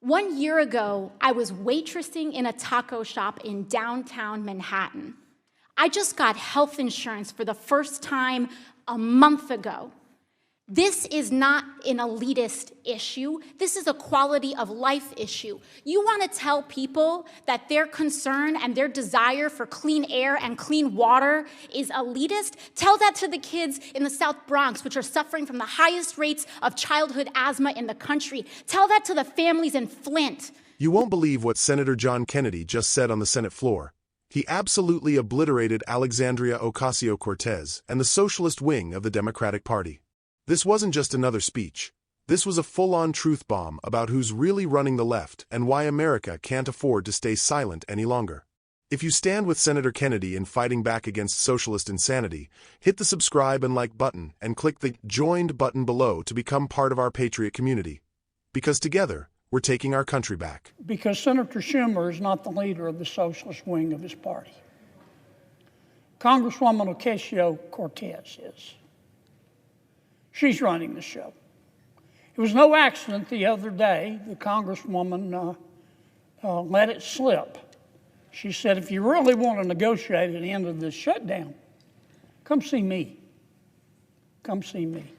1 year ago, I was waitressing in a taco shop in downtown Manhattan. I just got health insurance for the first time a month ago. This is not an elitist issue. This is a quality of life issue. You want to tell people that their concern and their desire for clean air and clean water is elitist? Tell that to the kids in the South Bronx, which are suffering from the highest rates of childhood asthma in the country. Tell that to the families in Flint. You won't believe what Senator John Kennedy just said on the Senate floor. He absolutely obliterated Alexandria Ocasio-Cortez and the socialist wing of the Democratic Party. This wasn't just another speech. This was a full-on truth bomb about who's really running the left and why America can't afford to stay silent any longer. If you stand with Senator Kennedy in fighting back against socialist insanity, hit the subscribe and like button and click the joined button below to become part of our Patriot community. Because together, we're taking our country back. Because Senator Schumer is not the leader of the socialist wing of his party. Congresswoman Ocasio-Cortez is. She's running the show. It was no accident the other day the Congresswoman let it slip. She said, if you really want to negotiate an end of this shutdown, come see me. Come see me.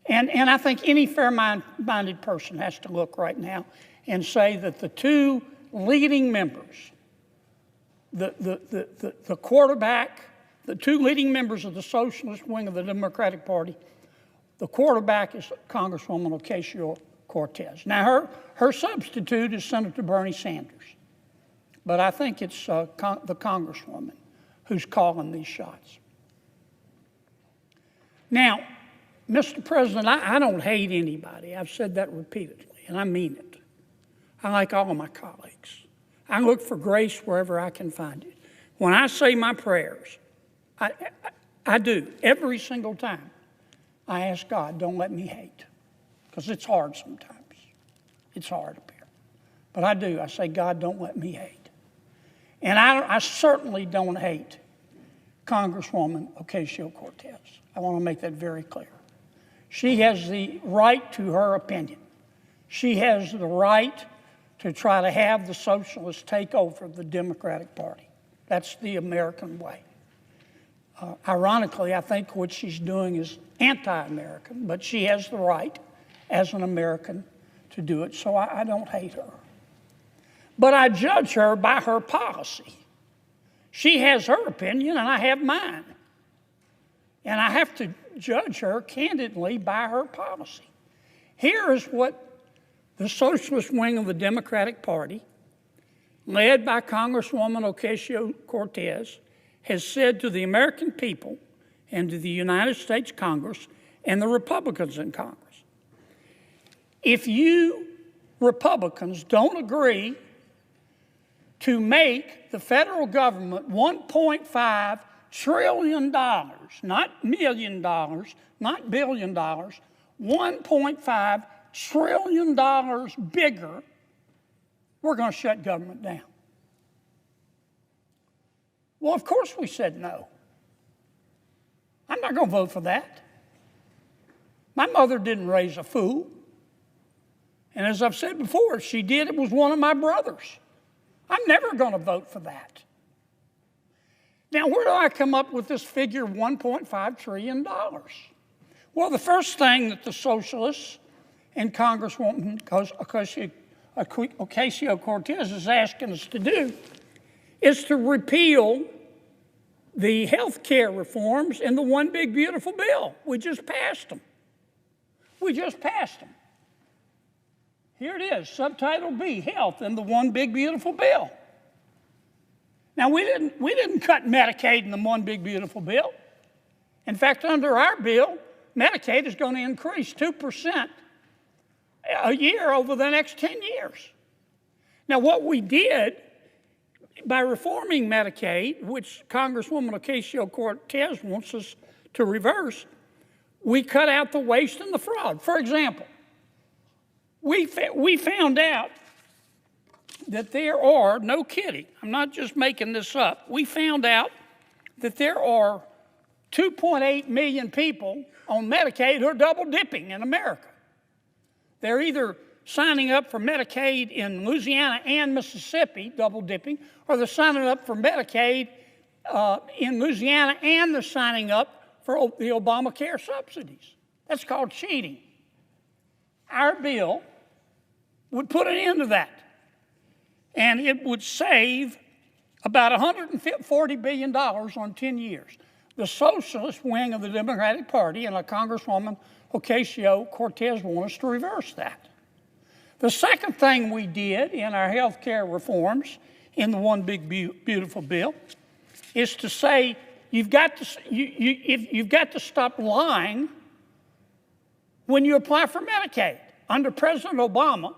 And I think any fair-minded person has to look right now and say that the two leading members, the quarterback, the two leading members of the socialist wing of the Democratic Party, the quarterback is Congresswoman Ocasio-Cortez. Now, her substitute is Senator Bernie Sanders. But I think it's the Congresswoman who's calling these shots. Now, Mr. President, I don't hate anybody. I've said that repeatedly, and I mean it. I like all of my colleagues. I look for grace wherever I can find it. When I say my prayers, I do. Every single time I ask God, don't let me hate. Because it's hard sometimes. It's hard up here. But I do. I say, God, don't let me hate. And I certainly don't hate Congresswoman Ocasio-Cortez. I want to make that very clear. She has the right to her opinion. She has the right to try to have the socialists take over the Democratic Party. That's the American way. Ironically, I think what she's doing is anti-American, but she has the right as an American to do it, so I don't hate her. But I judge her by her policy. She has her opinion, and I have mine. And I have to judge her candidly by her policy. Here is what the socialist wing of the Democratic Party, led by Congresswoman Ocasio-Cortez, has said to the American people and to the United States Congress and the Republicans in Congress. If you Republicans don't agree to make the federal government $1.5 trillion, not $1 million, not $1 billion, $1.5 trillion bigger, we're going to shut government down. Well, of course we said no. I'm not going to vote for that. My mother didn't raise a fool. And as I've said before, if she did, it was one of my brothers. I'm never going to vote for that. Now, where do I come up with this figure of $1.5 trillion? Well, the first thing that the socialists and Congresswoman Ocasio-Cortez is asking us to do is to repeal the health care reforms in the One Big Beautiful Bill. We just passed them. We just passed them. Here it is, Subtitle B, Health in the One Big Beautiful Bill. Now, we didn't cut Medicaid in the One Big Beautiful Bill. In fact, under our bill, Medicaid is going to increase 2% a year over the next 10 years. Now, what we did by reforming Medicaid, which Congresswoman Ocasio-Cortez wants us to reverse, we cut out the waste and the fraud. For example, we found out that there are, no kidding, I'm not just making this up, we found out that there are 2.8 million people on Medicaid who are double dipping in America. They're either signing up for Medicaid in Louisiana and Mississippi, double dipping, or they're signing up for Medicaid in Louisiana and they're signing up for the Obamacare subsidies. That's called cheating. Our bill would put an end to that. And it would save about $140 billion on 10 years. The socialist wing of the Democratic Party and Congresswoman Ocasio-Cortez want us to reverse that. The second thing we did in our health care reforms in the One Big Beautiful Bill is to say you've got to stop lying when you apply for Medicaid. Under President Obama,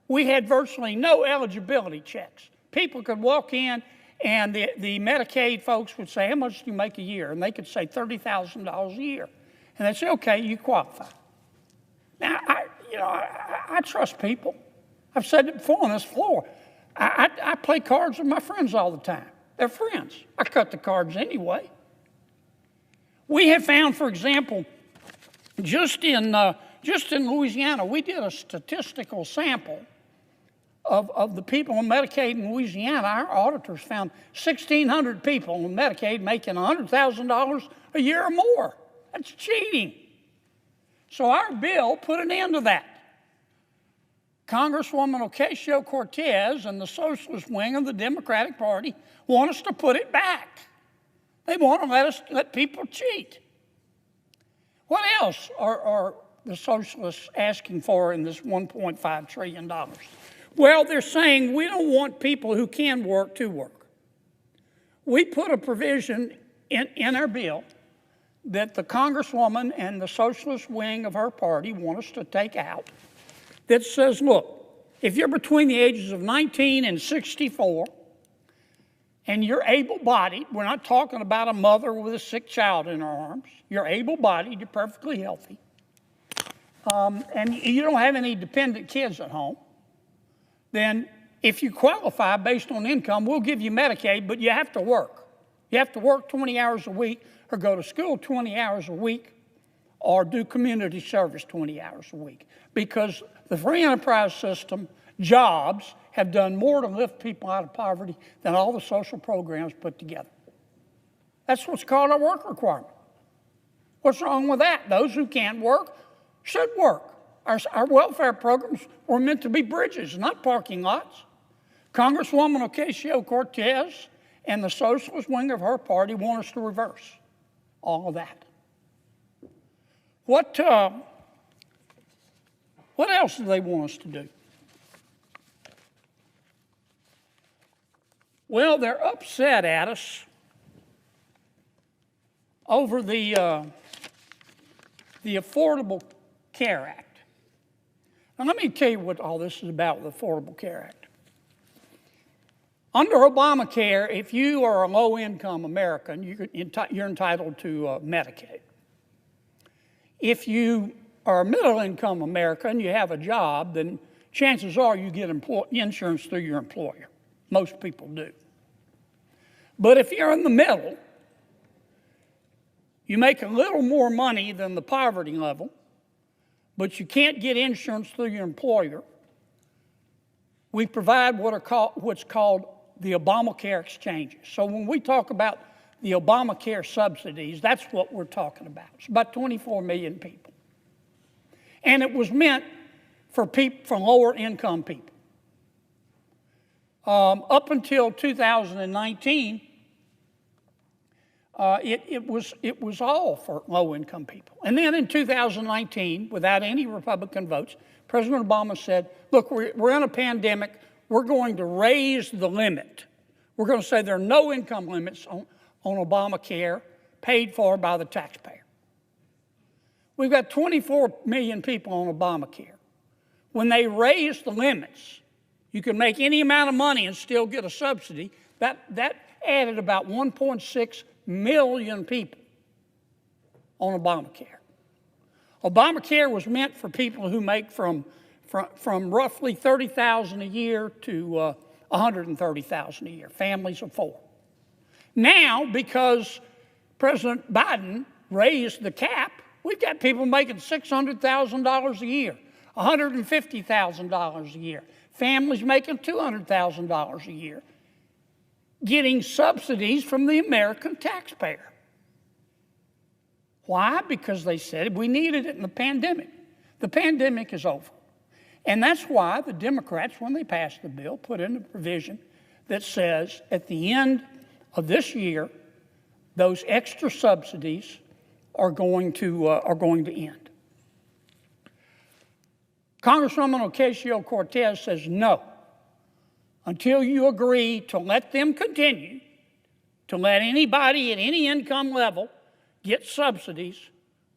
we had virtually no eligibility checks. People could walk in and the Medicaid folks would say, how much do you make a year? And they could say $30,000 a year. And they'd say, okay, you qualify. Now, I trust people. I've said it before on this floor. I play cards with my friends all the time. They're friends. I cut the cards anyway. We have found, for example, just in Louisiana, we did a statistical sample of the people on Medicaid in Louisiana. Our auditors found 1,600 people on Medicaid making $100,000 a year or more. That's cheating. So our bill put an end to that. Congresswoman Ocasio-Cortez and the socialist wing of the Democratic Party want us to put it back. They want to let people cheat. What else are the socialists asking for in this $1.5 trillion? Well, they're saying we don't want people who can work to work. We put a provision in our bill that the Congresswoman and the socialist wing of her party want us to take out that says, look, if you're between the ages of 19 and 64 and you're able-bodied, we're not talking about a mother with a sick child in her arms, you're able-bodied, you're perfectly healthy, and you don't have any dependent kids at home, then if you qualify based on income, we'll give you Medicaid, but you have to work. You have to work 20 hours a week or go to school 20 hours a week or do community service 20 hours a week. Because the free enterprise system, jobs, have done more to lift people out of poverty than all the social programs put together. That's what's called a work requirement. What's wrong with that? Those who can't work should work. Our welfare programs were meant to be bridges, not parking lots. Congresswoman Ocasio-Cortez and the socialist wing of her party want us to reverse all of that. What else do they want us to do? Well, they're upset at us over the Affordable Care Act. Now, let me tell you what all this is about with the Affordable Care Act. Under Obamacare, if you are a low-income American, you're entitled to Medicaid. If you are a middle-income American, you have a job, then chances are you get insurance through your employer. Most people do. But if you're in the middle, you make a little more money than the poverty level, but you can't get insurance through your employer, we provide what's called the Obamacare exchanges. So when we talk about the Obamacare subsidies, that's what we're talking about. It's about 24 million people. And it was meant for lower income people. Up until 2019, it was all for low-income people. And then in 2019, without any Republican votes, President Obama said, look, we're in a pandemic. We're going to raise the limit. We're going to say there are no income limits on Obamacare paid for by the taxpayer. We've got 24 million people on Obamacare. When they raised the limits, you can make any amount of money and still get a subsidy. That added about 1.6 million people on Obamacare. Obamacare was meant for people who make from roughly $30,000 a year to $130,000 a year, families of four. Now, because President Biden raised the cap, we've got people making $600,000 a year. $150,000 a year. Families making $200,000 a year getting subsidies from the American taxpayer. Why? Because they said we needed it in the pandemic. The pandemic is over. And that's why the Democrats, when they passed the bill, put in a provision that says at the end of this year, those extra subsidies are going to end. Congresswoman Ocasio-Cortez says no. Until you agree to let them continue, to let anybody at any income level get subsidies,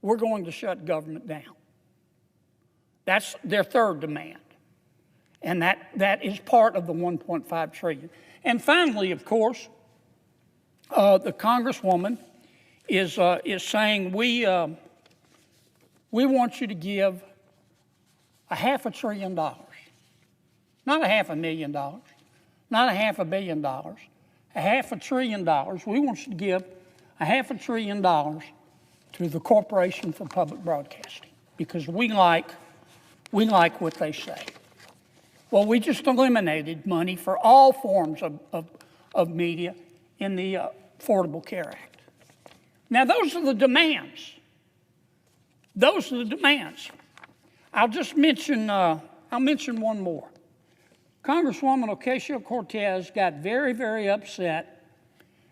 we're going to shut government down. That's their third demand. And that is part of the $1.5 trillion. And finally, of course, the Congresswoman is saying we want you to give $500 billion, not $500,000, not $500 million, $500 billion. We want you to give $500 billion to the Corporation for Public Broadcasting because we like what they say. Well, we just eliminated money for all forms of media in the Affordable Care Act. Now, those are the demands. Those are the demands. I'll mention one more. Congresswoman Ocasio-Cortez got very, very upset,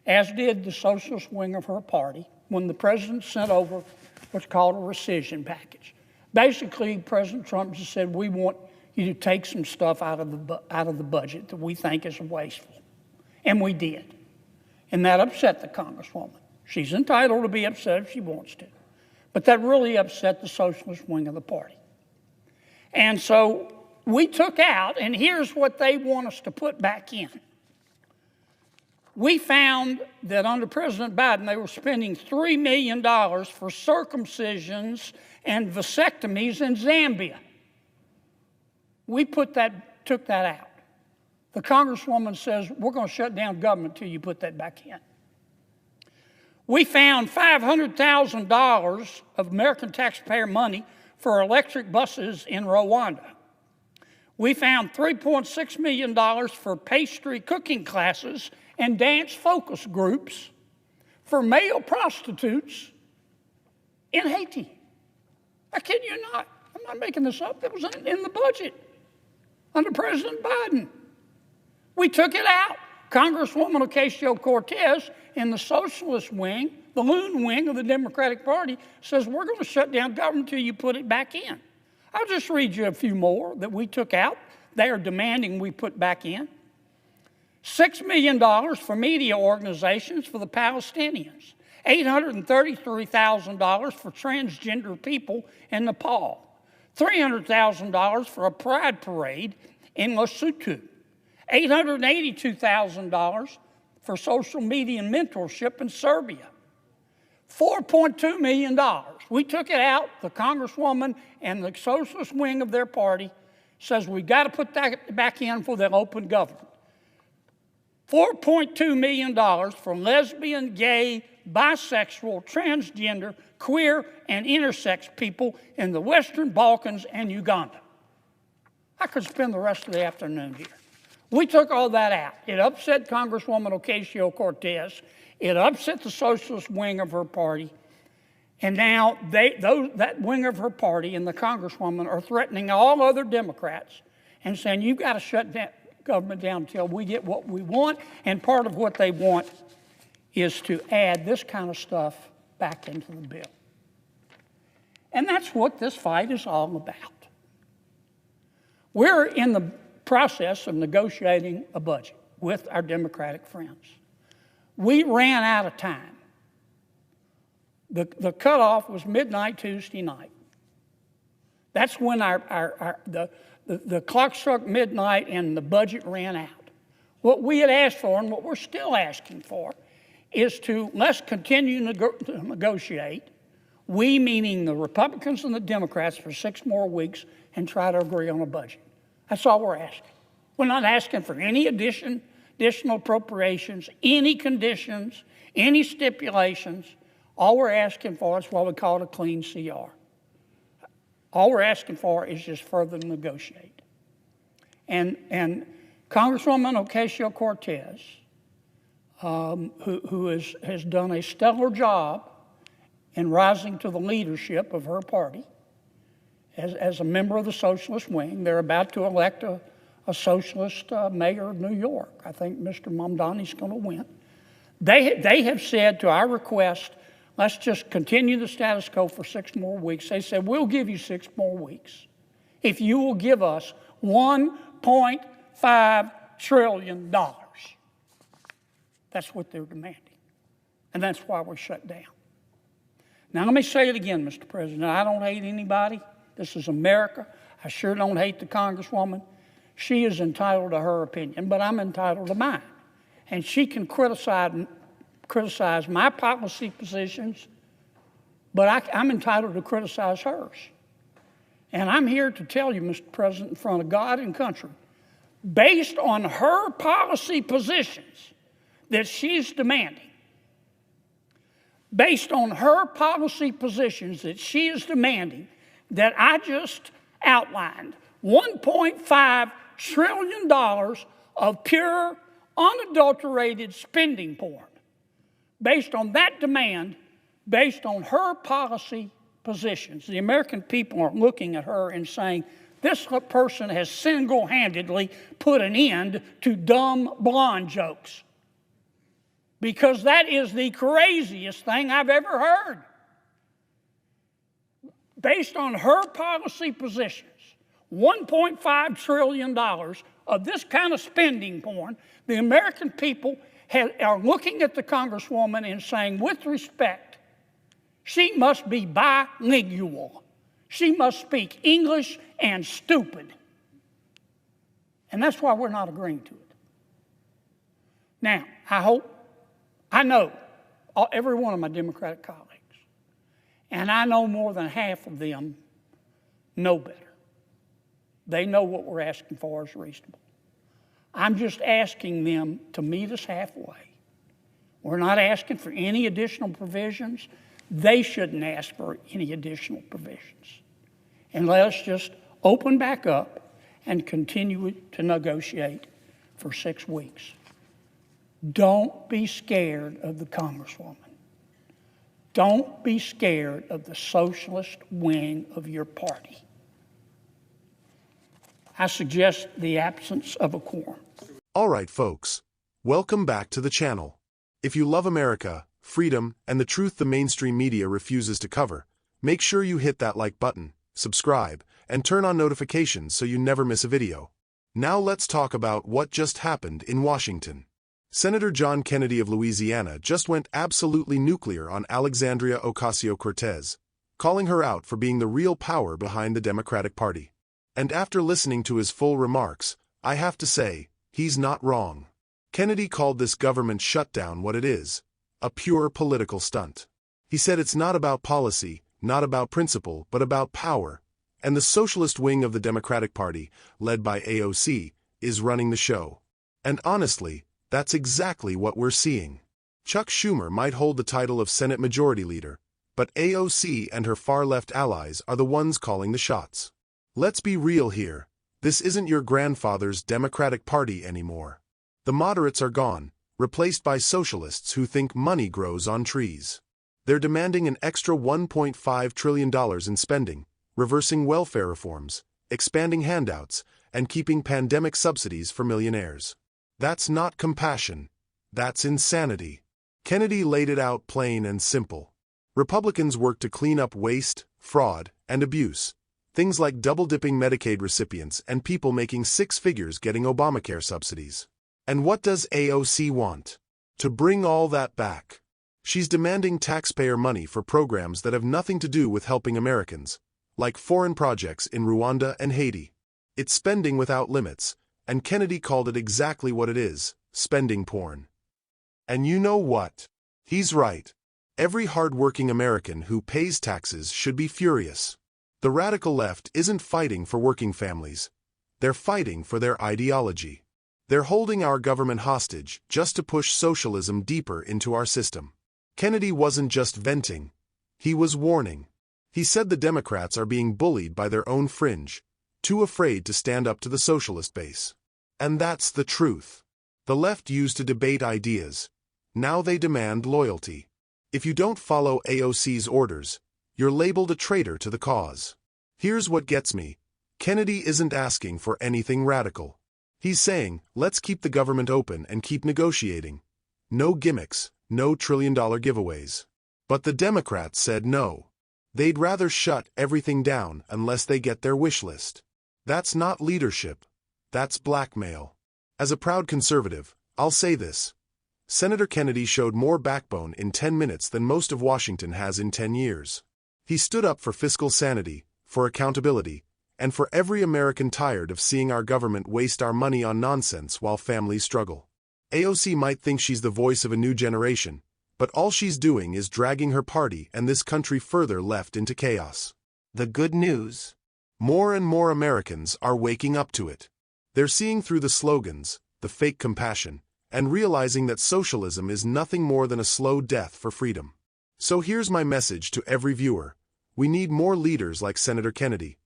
as did the socialist wing of her party, when the president sent over what's called a rescission package. Basically, President Trump just said, we want you to take some stuff out of the budget that we think is wasteful. And we did. And that upset the Congresswoman. She's entitled to be upset if she wants to. But that really upset the socialist wing of the party. And so we took out, and here's what they want us to put back in. We found that under President Biden, they were spending $3 million for circumcisions and vasectomies in Zambia. We took that out. The Congresswoman says, we're going to shut down government until you put that back in. We found $500,000 of American taxpayer money for electric buses in Rwanda. We found $3.6 million for pastry cooking classes and dance focus groups for male prostitutes in Haiti. I kid you not. I'm not making this up. It was in the budget under President Biden. We took it out. Congresswoman Ocasio-Cortez in the socialist wing, the loon wing of the Democratic Party, says we're going to shut down government until you put it back in. I'll just read you a few more that we took out. They are demanding we put back in. $6 million for media organizations for the Palestinians. $833,000 for transgender people in Nepal. $300,000 for a pride parade in Lesotho. $882,000 for social media mentorship in Serbia. $4.2 million. We took it out. The Congresswoman and the socialist wing of their party says we've got to put that back in for the open government. $4.2 million for lesbian, gay, bisexual, transgender, queer, and intersex people in the Western Balkans and Uganda. I could spend the rest of the afternoon here. We took all that out. It upset Congresswoman Ocasio-Cortez. It upset the socialist wing of her party. And now that wing of her party and the Congresswoman are threatening all other Democrats and saying, you've got to shut that government down until we get what we want. And part of what they want is to add this kind of stuff back into the bill. And that's what this fight is all about. We're in the process of negotiating a budget with our Democratic friends. We ran out of time. The cutoff was midnight Tuesday night. That's when the clock struck midnight and the budget ran out. What we had asked for and what we're still asking for is let's continue to negotiate, we meaning the Republicans and the Democrats, for 6 more weeks and try to agree on a budget. That's all we're asking. We're not asking for any additional appropriations, any conditions, any stipulations. All we're asking for is what we call a clean CR. All we're asking for is just further to negotiate. And Congresswoman Ocasio-Cortez, who has done a stellar job in rising to the leadership of her party as a member of the socialist wing. They're about to elect a socialist mayor of New York. I think Mr. Mamdani's going to win. They have said to our request, let's just continue the status quo for 6 more weeks. They said, we'll give you 6 more weeks if you will give us $1.5 trillion. That's what they're demanding. And that's why we're shut down. Now, let me say it again, Mr. President. I don't hate anybody. This is America. I sure don't hate the Congresswoman. She is entitled to her opinion, but I'm entitled to mine. And she can criticize my policy positions, but I'm entitled to criticize hers. And I'm here to tell you, Mr. President, in front of God and country, based on her policy positions that she's demanding, based on her policy positions that she is demanding that I just outlined, $1.5 trillion of pure, unadulterated spending porn. Based on that demand, based on her policy positions, the American people are looking at her and saying, this person has single-handedly put an end to dumb blonde jokes. Because that is the craziest thing I've ever heard. Based on her policy positions, $1.5 trillion of this kind of spending porn, the American people are looking at the Congresswoman and saying, with respect, she must be bilingual. She must speak English and stupid. And that's why we're not agreeing to it. Now, I know every one of my Democratic colleagues, and I know more than half of them know better. They know what we're asking for is reasonable. I'm just asking them to meet us halfway. We're not asking for any additional provisions. They shouldn't ask for any additional provisions. And let us just open back up and continue to negotiate for 6 weeks. Don't be scared of the Congresswoman. Don't be scared of the socialist wing of your party. I suggest the absence of a quorum. All right, folks. Welcome back to the channel. If you love America, freedom, and the truth the mainstream media refuses to cover, make sure you hit that like button, subscribe, and turn on notifications so you never miss a video. Now let's talk about what just happened in Washington. Senator John Kennedy of Louisiana just went absolutely nuclear on Alexandria Ocasio-Cortez, calling her out for being the real power behind the Democratic Party. And after listening to his full remarks, I have to say, he's not wrong. Kennedy called this government shutdown what it is, a pure political stunt. He said it's not about policy, not about principle, but about power, and the socialist wing of the Democratic Party, led by AOC, is running the show. And honestly, that's exactly what we're seeing. Chuck Schumer might hold the title of Senate Majority Leader, but AOC and her far-left allies are the ones calling the shots. Let's be real here. This isn't your grandfather's Democratic Party anymore. The moderates are gone, replaced by socialists who think money grows on trees. They're demanding an extra $1.5 trillion in spending, reversing welfare reforms, expanding handouts, and keeping pandemic subsidies for millionaires. That's not compassion. That's insanity. Kennedy laid it out plain and simple. Republicans work to clean up waste, fraud, and abuse. Things like double-dipping Medicaid recipients and people making 6 figures getting Obamacare subsidies. And what does AOC want? To bring all that back. She's demanding taxpayer money for programs that have nothing to do with helping Americans, like foreign projects in Rwanda and Haiti. It's spending without limits, and Kennedy called it exactly what it is, spending porn. And you know what? He's right. Every hardworking American who pays taxes should be furious. The radical left isn't fighting for working families. They're fighting for their ideology. They're holding our government hostage just to push socialism deeper into our system. Kennedy wasn't just venting. He was warning. He said the Democrats are being bullied by their own fringe, too afraid to stand up to the socialist base. And that's the truth. The left used to debate ideas. Now they demand loyalty. If you don't follow AOC's orders, you're labeled a traitor to the cause. Here's what gets me. Kennedy isn't asking for anything radical. He's saying, let's keep the government open and keep negotiating. No gimmicks, no trillion-dollar giveaways. But the Democrats said no. They'd rather shut everything down unless they get their wish list. That's not leadership. That's blackmail. As a proud conservative, I'll say this. Senator Kennedy showed more backbone in 10 minutes than most of Washington has in 10 years. He stood up for fiscal sanity, for accountability, and for every American tired of seeing our government waste our money on nonsense while families struggle. AOC might think she's the voice of a new generation, but all she's doing is dragging her party and this country further left into chaos. The good news? More and more Americans are waking up to it. They're seeing through the slogans, the fake compassion, and realizing that socialism is nothing more than a slow death for freedom. So here's my message to every viewer. We need more leaders like Senator Kennedy.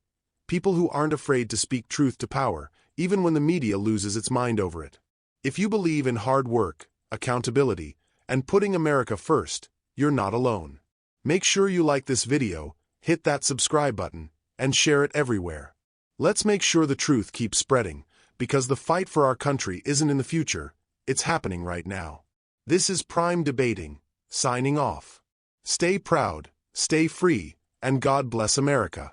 People who aren't afraid to speak truth to power, even when the media loses its mind over it. If you believe in hard work, accountability, and putting America first, you're not alone. Make sure you like this video, hit that subscribe button, and share it everywhere. Let's make sure the truth keeps spreading, because the fight for our country isn't in the future, it's happening right now. This is Prime Debating, signing off. Stay proud, stay free, and God bless America.